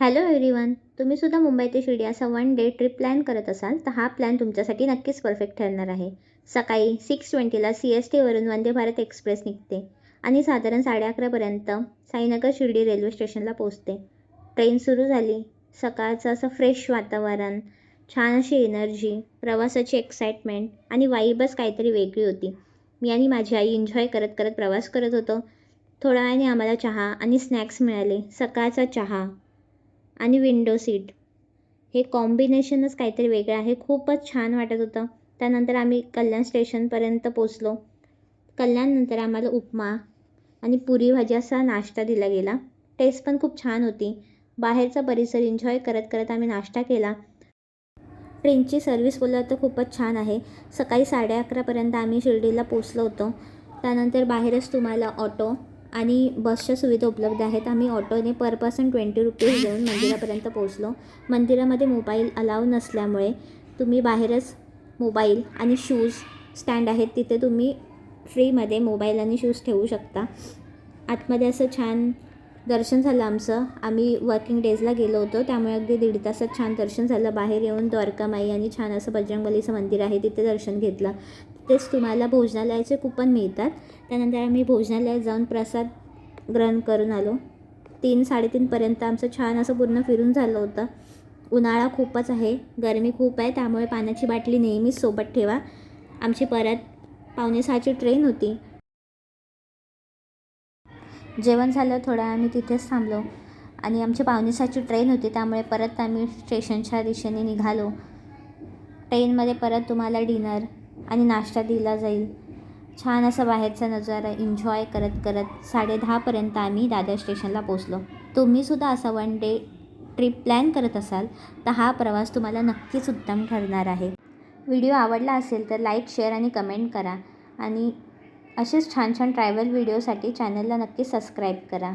Hello everyone, तुम्ही सुद्धा मुंबई ते शिर्डी असा वन डे ट्रिप प्लॅन करत असाल तर हा प्लॅन तुमच्यासाठी नक्कीच परफेक्ट ठरणार आहे. सकाळी 6:20ला CSTवरून वंदे भारत एक्सप्रेस निघते आणि साधारण 11:30पर्यंत साईनगर शिर्डी रेल्वे स्टेशनला पोहोचते. ट्रेन सुरू झाली. सकाळचं असं फ्रेश वातावरण, छान अशी एनर्जी, प्रवासाची एक्साइटमेंट आणि वाईबच काहीतरी वेगळी होती. मी आणि माझी आई एन्जॉय करत करत प्रवास करत होतो. थोड्या वेळाने आम्हाला चहा आणि स्नॅक्स मिळाले. सकाळचा चहा आणि विंडो सीट हे कॉम्बिनेशनच काहीतरी वेगळं आहे. खूपच छान वाटत होतं. त्यानंतर आम्ही कल्याण स्टेशनपर्यंत पोचलो. कल्याणनंतर आम्हाला उपमा आणि पुरी भाजी असा नाश्ता दिला गेला. टेस्ट पण खूप छान होती. बाहेरचा परिसर एन्जॉय करत करत आम्ही नाश्ता केला. ट्रेनची सर्व्हिस बोललं तर खूपच छान आहे. सकाळी 11:30पर्यंत आम्ही शिर्डीला पोचलो होतो. त्यानंतर बाहेरच तुम्हाला ऑटो आणि बसच्या सुविधा उपलब्ध आहेत. आम्ही ऑटोने पर पर्सन 20 रुपीज देऊन मंदिरापर्यंत पोचलो. मंदिरामध्ये मोबाईल अलाव नसल्यामुळे तुम्ही बाहेरच मोबाईल आणि शूज स्टँड आहेत, तिथे तुम्ही फ्रीमध्ये मोबाईल आणि शूज ठेवू शकता. आतमध्ये असं छान दर्शन झालं आमचं. आम्ही वर्किंग डेजला गेलो होतो, त्यामुळे अगदी 1.5 तासात छान दर्शन झालं. बाहेर येऊन द्वारकामाई आणि छान असं बजरंगबलीचं मंदिर आहे, तिथे दर्शन घेतलं. तिथेच तुम्हाला भोजनालयाचे कुपन मिळतात. त्यानंतर आम्ही भोजनालयात जाऊन प्रसाद ग्रहण करून आलो. 3-3:30पर्यंत आमचं छान असं पूर्ण फिरून झालं होतं. उन्हाळा खूपच आहे, गरमी खूप आहे, त्यामुळे पाण्याची बाटली नेहमीच सोबत ठेवा. आमची परत 5:45ची ट्रेन होती. जेवण झालं, थोडा आम्ही तिथेच थांबलो आणि आमची 5:45ची ट्रेन होती, त्यामुळे परत आम्ही स्टेशनच्या दिशेने निघालो. ट्रेनमध्ये परत तुम्हाला डिनर आणि नाश्ता दिला जाईल. छान असा बाहेरचा नजारा एन्जॉय करत करत 10:30पर्यंत आम्ही दादर स्टेशनला पोचलो. तुम्हीसुद्धा असा वन डे ट्रिप प्लॅन करत असाल तर हा प्रवास तुम्हाला नक्कीच उत्तम ठरणार आहे. व्हिडिओ आवडला असेल तर लाईक, शेअर आणि कमेंट करा आणि असेच छान छान ट्रॅव्हल व्हिडिओसाठी चॅनलला नक्की सबस्क्राईब करा.